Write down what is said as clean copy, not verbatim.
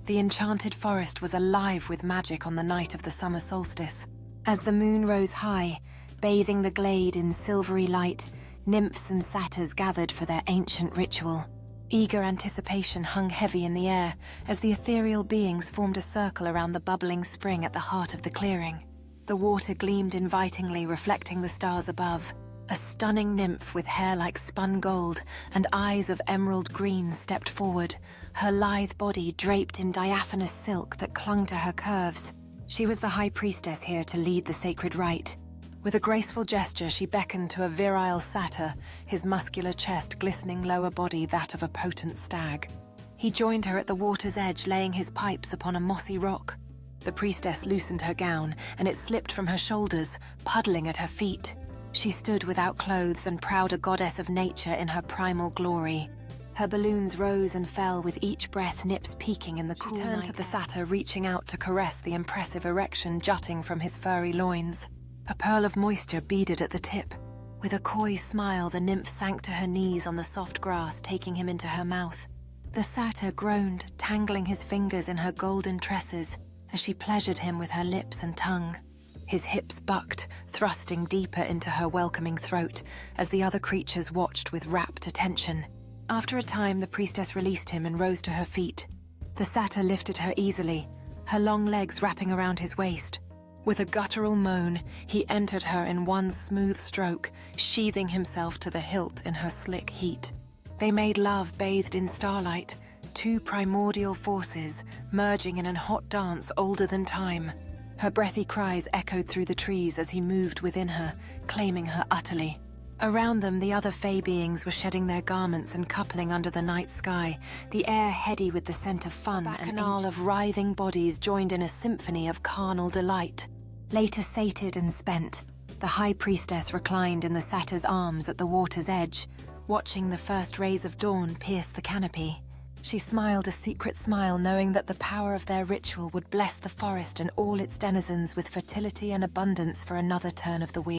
The Enchanted Forest was alive with magic on the night of the summer solstice. As the moon rose high, bathing the glade in silvery light, nymphs and satyrs gathered for their ancient ritual. Eager anticipation hung heavy in the air as the ethereal beings formed a circle around the bubbling spring at the heart of the clearing. The water gleamed invitingly, reflecting the stars above. A stunning nymph with hair like spun gold and eyes of emerald green stepped forward, her lithe body draped in diaphanous silk that clung to her curves. She was the High Priestess here to lead the sacred rite. With a graceful gesture, she beckoned to a virile satyr, his muscular chest glistening lower body that of a potent stag. He joined her at the water's edge, laying his pipes upon a mossy rock. The priestess loosened her gown, and it slipped from her shoulders, puddling at her feet. She stood without clothes and proud, a goddess of nature in her primal glory. Her balloons rose and fell with each breath, nips peaking in the cool night air. She turned to the satyr, reaching out to caress the impressive erection jutting from his furry loins. A pearl of moisture beaded at the tip. With a coy smile, the nymph sank to her knees on the soft grass, taking him into her mouth. The satyr groaned, tangling his fingers in her golden tresses as she pleasured him with her lips and tongue. His hips bucked, thrusting deeper into her welcoming throat as the other creatures watched with rapt attention. After a time, the priestess released him and rose to her feet. The satyr lifted her easily, her long legs wrapping around his waist. With a guttural moan, he entered her in one smooth stroke, sheathing himself to the hilt in her slick heat. They made love bathed in starlight, two primordial forces merging in an hot dance older than time. Her breathy cries echoed through the trees as he moved within her, claiming her utterly. Around them, the other fey beings were shedding their garments and coupling under the night sky, the air heady with the scent of fun. A bacchanal of writhing bodies joined in a symphony of carnal delight. Later sated and spent, the High Priestess reclined in the satyr's arms at the water's edge, watching the first rays of dawn pierce the canopy. She smiled a secret smile, knowing that the power of their ritual would bless the forest and all its denizens with fertility and abundance for another turn of the wheel.